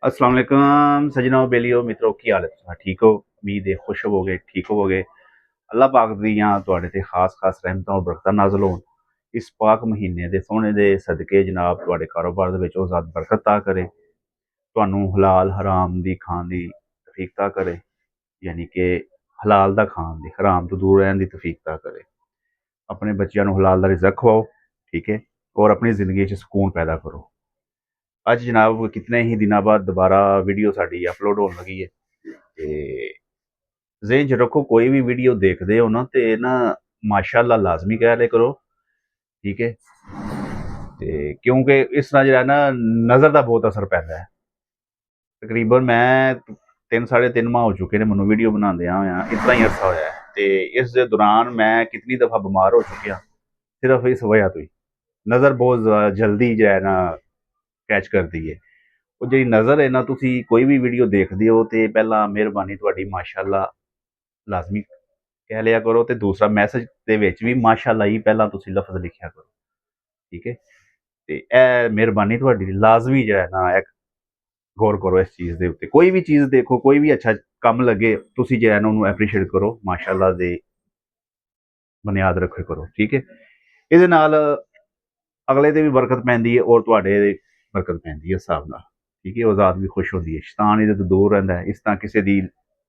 अस्सलाम वालेकुम सजनों बेलियो मित्रों की हालत तुसां ठीक हो। उम्मीद है खुश होवोगे ठीक होवोगे। अल्लाह पाक दियां तुहाडे ते खास खास रहमतां और बरकतां नाज़िल होन। इस पाक महीने दे सोहणे दे सदके जनाब तुहाडे कारोबार दे विच ओह ज़ात बरकत अता करे, तुहानूं हलाल हराम दी खाण दी तौफीक अता करे, यानी कि हलाल दा खाण दी, हराम तो दूर रहण दी तौफीक अता करे। अपने बच्चों नूं हलाल दा रिज़्क खवाओ, ठीक है, और अपनी ज़िंदगी च सुकून पैदा करो। ਅੱਜ जनाब कितने ही दिनों बाद दोबारा वीडियो साड़ी अपलोड होने लगी है। ते ज़हन च रखो कोई भी वीडियो देखते हो ना तो ना माशाअल्लाह लाजमी कह लिया करो, ठीक है। ते क्योंकि इस तरह जो है ना नज़र का बहुत असर पैदा है। तकरीबन मैं 3 साढ़े 3 माह हो चुके हैं मैं वीडियो बनाते होया, इतना ही अरसा होया है। तो इस दे दौरान मैं कितनी दफ़ा बीमार हो चुकिया सिर्फ इस वजह तो ही। नज़र बहुत जल्दी जो है ना कैच करती है। ਉਹ ਜਿਹੜੀ ਨਜ਼ਰ ਹੈ ਨਾ ਤੁਸੀਂ ਕੋਈ ਵੀ ਵੀਡੀਓ ਦੇਖਦੇ ਹੋ ਤੇ ਪਹਿਲਾਂ ਮਿਹਰਬਾਨੀ ਤੁਹਾਡੀ ਮਾਸ਼ਾਅੱਲਾ ਲਾਜ਼ਮੀ ਕਹਿ ਲਿਆ ਕਰੋ ਤੇ ਦੂਸਰਾ ਮੈਸੇਜ ਦੇ ਵਿੱਚ ਵੀ ਮਾਸ਼ਾਅੱਲਾ ਹੀ ਪਹਿਲਾਂ ਤੁਸੀਂ ਲਫ਼ਜ਼ ਲਿਖਿਆ ਕਰੋ, ਠੀਕ ਹੈ। ਤੇ ਇਹ ਮਿਹਰਬਾਨੀ ਤੁਹਾਡੀ ਲਾਜ਼ਮੀ ਜਿਹੜਾ ਨਾ ਇੱਕ ਗੌਰ ਕਰੋ ਇਸ ਚੀਜ਼ ਦੇ ਉੱਤੇ। ਕੋਈ ਵੀ ਚੀਜ਼ ਦੇਖੋ, ਕੋਈ ਵੀ ਅੱਛਾ ਕੰਮ ਲੱਗੇ ਤੁਸੀਂ ਜਿਹੜਾ ਨਾ ਉਹਨੂੰ ਐਪਰੀਸ਼ੀਏਟ ਕਰੋ, ਮਾਸ਼ਾਅੱਲਾ ਦੇ ਬੁਨਿਆਦ ਰੱਖਿਆ ਕਰੋ, ਠੀਕ ਹੈ। ਇਹਦੇ ਨਾਲ ਅਗਲੇ ਤੇ ਵੀ ਬਰਕਤ ਪੈਂਦੀ ਹੈ ਔਰ ਤੁਹਾਡੇ ਬਰਕਤ ਪੈਂਦੀ ਹੈ ਹਿਸਾਬ ਨਾਲ, ठीक है। औजाद भी खुश होती है, शैतान इहदे तो दूर रहिंदा है। इस तरह किसी की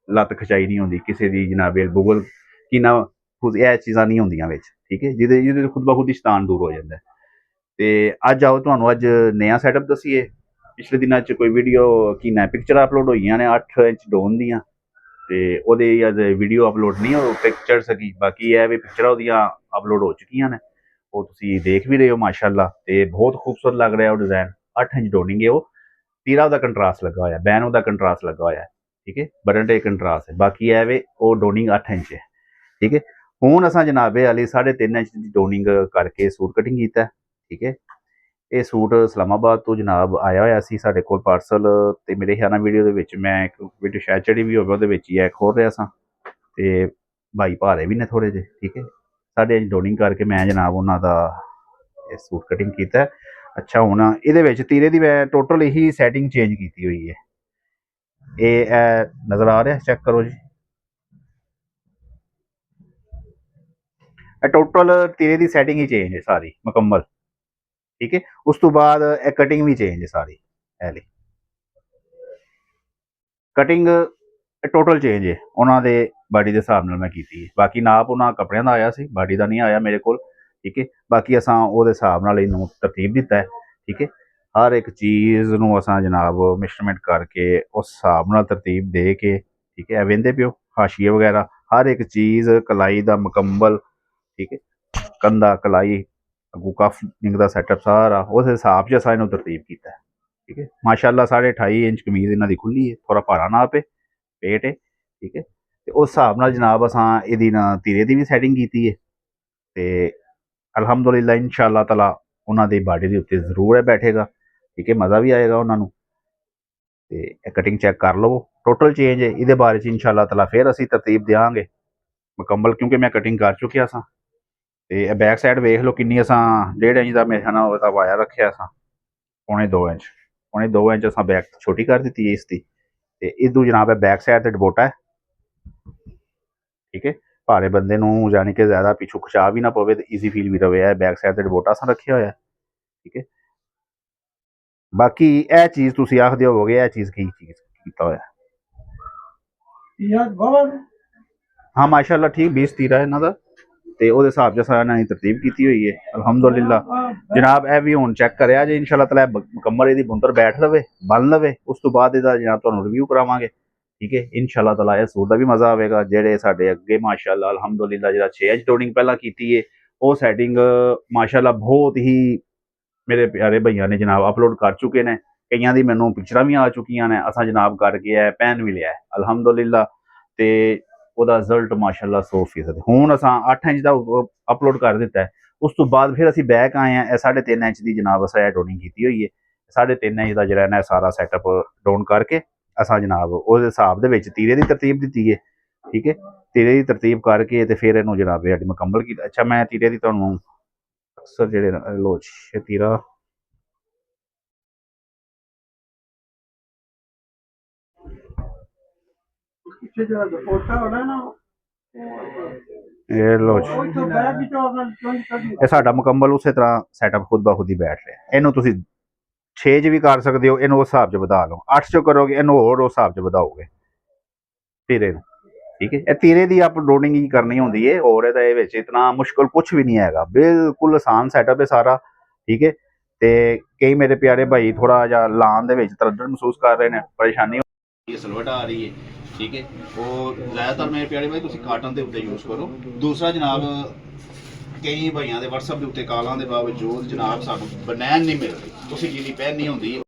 लत्त खचाई नहीं होंदी, किसी की जनाबे बुगल की ना खुद यह चीज़ां नहीं होंदियां विच, ठीक है, जिहदे खुद ब खुद ही शैतान दूर हो जाता है। तो अज आओ तुहानूं अज नया सैटअप दसीए। पिछले दिनों च कोई वीडियो की ना पिक्चर अपलोड हुई ने 8 इंच डोन दियां, ते ओहदे अज वीडियो अपलोड नहीं हो पिक्चर सकी, बाकी यह भी पिक्चर ओहदियां अपलोड हो चुकियां ने, वो तुसीं देख भी रहे हो माशाअल्लाह। ते बहुत खूबसूरत लग रहा है वो डिज़ाइन। 8 इंच डोनिंग है वो, तीरा का कंट्रास्ट लगा हुआ है, बैन का कंट्रास्ट लगा हुआ है, ठीक है, बटन टे कंट्रास्ट है। बाकी है वे वो डोनिंग 8 इंच है, ठीक है। हूँ असा जनाबे वाली 3.5 इंच की डोनिंग करके सूट कटिंग किया, ठीक है। ये सूट इस्लामाबाद तो जनाब आया हुआ सी साढ़े कोल पार्सल। तो मेरे ख्याल वीडियो के विच मैं एक वीडियो शायद चढ़ी भी होवे, उहदे विच ही खोल रहा सा। ते भाई भारे भी ने थोड़े जे, ठीक है। 3.5 इंच डोनिंग करके मैं जनाब उन्हों का सूट कटिंग किया। अच्छा हुण इहदे तीरे की मैं टोटल ही सैटिंग चेंज की हुई है। ये नज़र आ रहा है, चेक करो जी। टोटल तीरे की सैटिंग ही चेंज है सारी मुकम्मल, ठीक है। उस तो बाद कटिंग भी चेंज है सारी, ऐली कटिंग टोटल चेंज है उन्होंने बॉडी के हिसाब नाल मैं की है। बाकी नाप उन्होंने कपड़िया का आया सी, बॉडी का नहीं आया मेरे को, ठीक है। बाकी असा वो हिसाब नाल इनू तरतीब दिता है, ठीक है। हर एक चीज़ नूं असा जनाब मेजरमेंट करके उस हिसाब नाल तरतीब दे के, ठीक है। वेंदे पिओ हाशिए वगैरह हर एक चीज़ कलाई का मुकम्मल, ठीक है। कंधा कलाई अगू कफ निंग का सैटअप सारा उस हिसाब से असा इनू तरतीब किया है, ठीक है। माशाअल्लाह 28.5 इंच कमीज़ इन्हों की खुली है, थोड़ा भारा नाप है, पेट है, ठीक है। तो उस हिसाब नाल जनाब असां इहदी ना तीरे की भी सैटिंग की है। तो अलहमदुलिल्लाह इंशाअल्लाह तआला उन्हों की बॉडी के उत्ते जरूर है बैठेगा, ठीक है, मज़ा भी आएगा उन्होंने। तो कटिंग चैक कर लो टोटल चेंज है। ये बारे इंशाअल्लाह तआला फिर असीं तरतीब देंगे मुकम्मल, क्योंकि मैं कटिंग कर चुकिया सा। तो बैक साइड वेख लो किन्नी असां 1.5 इंच का मेरे ख्याल नाल वाया रखा असां, 2.25 इंच, 2.25 इंच असां बैक छोटी कर दी है इसकी। तो इदू जनाब है बैक साइड से डबोटा है, ठीक है। भारे बंदे नूं जानी कि ज़्यादा पिछू खचा भी ना पवे तो ईजी फील भी रहे है। बैक साइड से डबोटा असां रखा हुआ है, ठीक है। बाकी यह चीज़ तुसीं आखदे होवोगे यह चीज़ की चीज़ कीता होया। हाँ माशाअल्लाह ठीक 20 तीरा है इन्हों का। तो वो हिसाब से इन्हों ने तरतीब की हुई है अलहमदुलिल्लाह। जनाब यह भी हूँ चैक कराया जे इंशाअल्लाह तआला मुकम्मल ये बुंदर बैठ लवे बन लवे, उस तो बाद इसका जनाब तुहानूं रिव्यू करावांगे, ठीक है। इंशाअल्लाह तआला इस सूट का भी मज़ा आएगा। जेडे साडे अगे माशाअल्लाह अलहमदुलिल्लाह जो 6 इंच डोनिंग पहला की है वो सैटिंग माशाअल्लाह बहुत ही मेरे प्यारे भैया ने जनाब अपलोड कर चुके हैं। कईयां दी मैनू पिक्चर भी आ चुकियां ने, असा जनाब करके है पहन भी लिया है अलहमदुलिल्लाह। तो ਉਹਦਾ रिजल्ट माशाअल्लाह 100%। ਹੁਣ असां 8 इंच का अपलोड कर दिता है। उस तो बाद फिर असीं बैक आए हैं 3.5 इंच की जनाब असा डोनिंग की हुई है। 3.5 इंच का जो ना सारा सैटअप डाउन करके असा जनाब उस हिसाब के तीरे की तरतीब दी है, ठीक है। तीरे की तरतीब करके तो फिर इनू जनाब मुकम्मल किया। अच्छा मैं तीरे की तुहानूं अक्सर जो लो तीरा ਪਿੱਛੇ ਜਿਹੜਾ ਦੁਪੱਟਾ ਹੋਣਾ ਨਾ ਇਹ ਲੋ ਜੀ, ਉਹ ਤੋਂ ਬੈਗ ਵਿੱਚੋਂ ਆਪਣਾ ਚੁੰਝ ਕੱਢੀ ਇਹ ਸਾਡਾ ਮੁਕੰਮਲ ਉਸੇ ਤਰ੍ਹਾਂ ਸੈਟਅਪ ਖੁਦ ਬ ਖੁਦ ਹੀ ਬੈਠ ਰਿਹਾ। ਇਹਨੂੰ ਤੁਸੀਂ 6 'ਚ ਵੀ ਕਰ ਸਕਦੇ ਹੋ, ਇਹਨੂੰ ਉਸ ਹਿਸਾਬ 'ਚ ਵਧਾ ਲਓ। 8 'ਚ ਕਰੋਗੇ ਇਹਨੂੰ ਹੋਰ ਉਸ ਹਿਸਾਬ 'ਚ ਵਧਾਓਗੇ ਤੀਰੇ ਨੂੰ। ਠੀਕ ਹੈ, ਇਹ ਤੀਰੇ ਦੀ ਅਪਲੋਡਿੰਗ ਹੀ ਕਰਨੀ ਹੁੰਦੀ ਹੈ, ਹੋਰ ਇਹਦੇ ਵਿੱਚ ਇਤਨਾ ਮੁਸ਼ਕਲ ਕੁਛ ਵੀ ਨਹੀਂ ਹੈਗਾ, ਬਿਲਕੁਲ ਆਸਾਨ ਸੈਟਅਪ ਹੈ ਸਾਰਾ। ਠੀਕ ਹੈ, ਤੇ ਕਈ ਮੇਰੇ ਪਿਆਰੇ ਭਾਈ ਥੋੜਾ ਜਿਹਾ ਲਾਉਣ ਦੇ ਵਿੱਚ ਤਰੱਦਦ ਮਹਿਸੂਸ ਕਰ ਰਹੇ ਨੇ, ਪਰੇਸ਼ਾਨੀ ਸਲਵਟ ਆ ਰਹੀ ਹੈ। ਠੀਕ ਹੈ, ਉਹ ਜ਼ਿਆਦਾਤਰ ਮੇਰੇ ਪਿਆਰੇ ਭਾਈ ਤੁਸੀਂ ਕਾਟਨ ਦੇ ਉੱਤੇ ਯੂਜ਼ ਕਰੋ। ਦੂਸਰਾ ਜਨਾਬ, ਕਈ ਭਾਈਆਂ ਦੇ WhatsApp ਦੇ ਉੱਤੇ ਕਾਲਾਂ ਦੇ ਬਾਵਜੂਦ ਜਨਾਬ ਸਾਨੂੰ ਬਨੈਣ ਨਹੀਂ ਮਿਲ ਰਹੀ, ਤੁਸੀਂ ਜਿਹਦੀ ਪਹਿਨਣੀ ਹੁੰਦੀ ਹੈ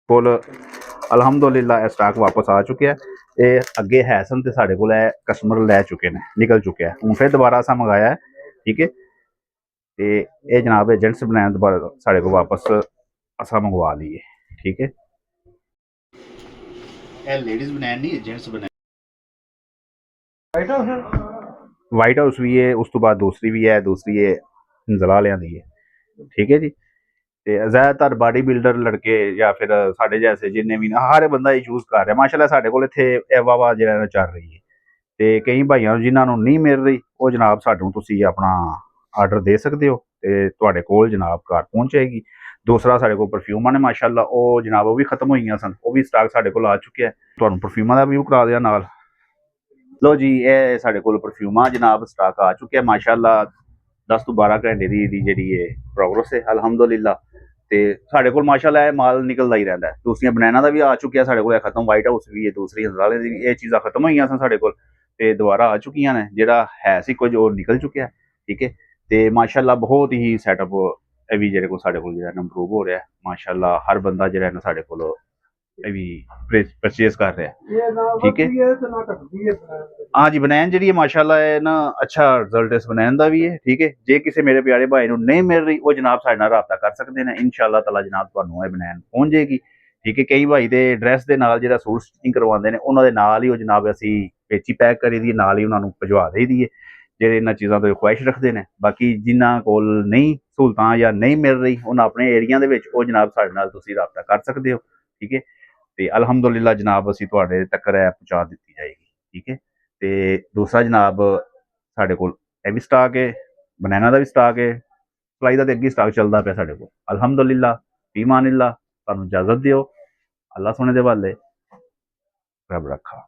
ਕੋਲ ਅਲਹਮਦੁਲਿਲਾ ਇਹ ਸਟਾਕ ਵਾਪਸ ਆ ਚੁੱਕਿਆ। ਇਹ ਅੱਗੇ ਹੈ ਸਨ ਤੇ ਸਾਡੇ ਕੋਲ ਇਹ ਕਸਟਮਰ ਲੈ ਚੁੱਕੇ ਨੇ, ਨਿਕਲ ਚੁੱਕਿਆ। ਹੁਣ ਫਿਰ ਦੁਬਾਰਾ ਅਸਾਂ ਮੰਗਾਇਆ ਹੈ। ਠੀਕ ਹੈ, ਤੇ ਇਹ ਜਨਾਬ ਇਹ जेंट्स बनैन दुबारा साढ़े को वापस असा मंगवा लिए। ठीक है, लेडीज बनैन नहीं है, जेंट्स बनैन। वाइट हाउस भी है, उस तो बाद दूसरी भी है, दूसरी है हिंजला वालियां दी है। ठीक है जी, ਤੇ ਜ਼ਿਆਦਾਤਰ ਬਾਡੀ ਬਿਲਡਰ ਲੜਕੇ ਜਾਂ ਫਿਰ ਸਾਡੇ ਜੈਸੇ ਜਿੰਨੇ ਵੀ ਹਰ ਬੰਦਾ ਇਹ ਯੂਜ਼ ਕਰ ਰਿਹਾ ਮਾਸ਼ਾਅੱਲਾ। ਸਾਡੇ ਕੋਲ ਇੱਥੇ ਇਹ ਵਾਵਾ ਜਿਹੜਾ ਚੱਲ ਰਹੀ ਹੈ, ਤੇ ਕਈ ਭਾਈਆਂ ਨੂੰ ਜਿਨ੍ਹਾਂ ਨੂੰ ਨਹੀਂ ਮਿਲ ਰਹੀ ਉਹ ਜਨਾਬ ਸਾਨੂੰ ਤੁਸੀਂ ਆਪਣਾ ਆਰਡਰ ਦੇ ਸਕਦੇ ਹੋ ਤੇ ਤੁਹਾਡੇ ਕੋਲ ਜਨਾਬ ਕਾਰ ਪਹੁੰਚ ਜਾਏਗੀ। ਦੂਸਰਾ ਸਾਡੇ ਕੋਲ ਪਰਫਿਊਮਾਂ ਨੇ ਮਾਸ਼ਾਅੱਲਾ, ਉਹ ਜਨਾਬ ਉਹ ਵੀ ਖਤਮ ਹੋਈਆਂ ਸਨ, ਉਹ ਵੀ ਸਟਾਕ ਸਾਡੇ ਕੋਲ ਆ ਚੁੱਕਿਆ। ਤੁਹਾਨੂੰ ਪਰਫਿਊਮਾਂ ਦਾ ਵੀ ਕਰਾ ਦਿਆ ਨਾਲ। ਲੋ ਜੀ, ਇਹ ਸਾਡੇ ਕੋਲ ਪਰਫਿਊਮਾਂ ਜਨਾਬ ਸਟਾਕ ਆ ਚੁੱਕਿਆ ਮਾਸ਼ਾਅੱਲਾ। 10 ਤੋਂ 12 ਘੰਟੇ ਦੀ ਜਿਹੜੀ ਇਹ ਪ੍ਰੋਗਰੈਸ ਹੈ ਅਲਹਮਦੁਲਿਲਾ। ਤੇ ਸਾਡੇ ਕੋਲ ਮਾਸ਼ਾਅੱਲਾ ਇਹ ਮਾਲ ਨਿਕਲਦਾ ਹੀ ਰਹਿੰਦਾ। ਦੂਸਰੀਆਂ ਬਨੈਨਾ ਦਾ ਵੀ ਆ ਚੁੱਕਿਆ ਸਾਡੇ ਕੋਲ, ਇਹ ਖਤਮ। ਵਾਈਟ ਹਾਊਸ ਵੀ ਹੈ, ਦੂਸਰੀ ਹੰਜ਼ਰਾਲੇ ਦੀ ਵੀ, ਇਹ ਚੀਜ਼ਾਂ ਖਤਮ ਹੋਈਆਂ ਸਨ ਸਾਡੇ ਕੋਲ ਤੇ ਦੁਬਾਰਾ ਆ ਚੁੱਕੀਆਂ ਨੇ। ਜਿਹੜਾ ਹੈ ਸੀ ਕੁਝ ਉਹ ਨਿਕਲ ਚੁੱਕਿਆ। ਠੀਕ ਹੈ, ਤੇ ਮਾਸ਼ਾਅੱਲਾ ਬਹੁਤ ਹੀ ਸੈਟਅਪ ਇਹ ਵੀ ਜਿਹੜੇ ਕੋਲ ਸਾਡੇ ਕੋਲ ਜਿਹੜਾ ਇੰਪਰੂਵ ਹੋ ਰਿਹਾ ਮਾਸ਼ਾਅੱਲਾ। ਹਰ ਬੰਦਾ ਜਿਹੜਾ ਨਾ ਸਾਡੇ ਕੋਲ ਇਹ ਵੀ परचेज कर रहा है। ठीक है, हाँ जी, बनैन जी माशाल्लाह है ना, अच्छा रिजल्ट इस बनैन का भी है। ठीक है, जे किसी मेरे प्यारे भाई को नहीं मिल रही वो जनाब साडे नाल राबता कर सकते हैं, इंशाअल्लाह ताला जनाब तुहानू ये बनैन पहुंच जाएगी। ठीक है, कई भाई दे ड्रैस दे नाल जिहड़ा सूट स्टिचिंग करवाते हैं उन्होंने नाल ही वो जनाब असी पेची पैक करी दी, नाल ही उन्होंने भिजवा दी दी है ਜਿਹੜੇ ਇਹਨਾਂ ਚੀਜ਼ਾਂ ਤੋਂ ਖੁਆਇਸ਼ ਰੱਖਦੇ ਨੇ। ਬਾਕੀ ਜਿਨ੍ਹਾਂ ਕੋਲ ਨਹੀਂ ਸਹੂਲਤਾਂ ਜਾਂ ਨਹੀਂ ਮਿਲ ਰਹੀ ਉਹਨਾਂ ਆਪਣੇ ਏਰੀਆ ਦੇ ਵਿੱਚ ਉਹ ਜਨਾਬ ਸਾਡੇ ਨਾਲ ਤੁਸੀਂ ਰਾਬਤਾ ਕਰ ਸਕਦੇ ਹੋ। ਠੀਕ ਹੈ, ਤੇ ਅਲਹਮਦੁਲਿਲਾ ਜਨਾਬ ਅਸੀਂ ਤੁਹਾਡੇ ਤੱਕ ਇਹ ਪਹੁੰਚਾ ਦਿੱਤੀ ਜਾਏਗੀ। ਠੀਕ ਹੈ, ਤੇ ਦੂਸਰਾ ਜਨਾਬ ਸਾਡੇ ਕੋਲ ਇਹ ਵੀ ਸਟਾਕ ਹੈ, ਬਨਾਨਾ ਦਾ ਵੀ ਸਟਾਕ ਹੈ, ਸਲਾਈ ਦਾ ਤੇ ਅੱਗੇ ਸਟਾਕ ਚੱਲਦਾ ਪਿਆ ਸਾਡੇ ਕੋਲ ਅਲਹਮਦੁਲਿਲਾ। ਈਮਾਨਿल्ला, ਤੁਹਾਨੂੰ ਇਜਾਜ਼ਤ ਦਿਓ। ਅੱਲਾ ਸੋਹਣੇ ਦੇ ਵਾਲੇ, ਰੱਬ ਰੱਖਾ।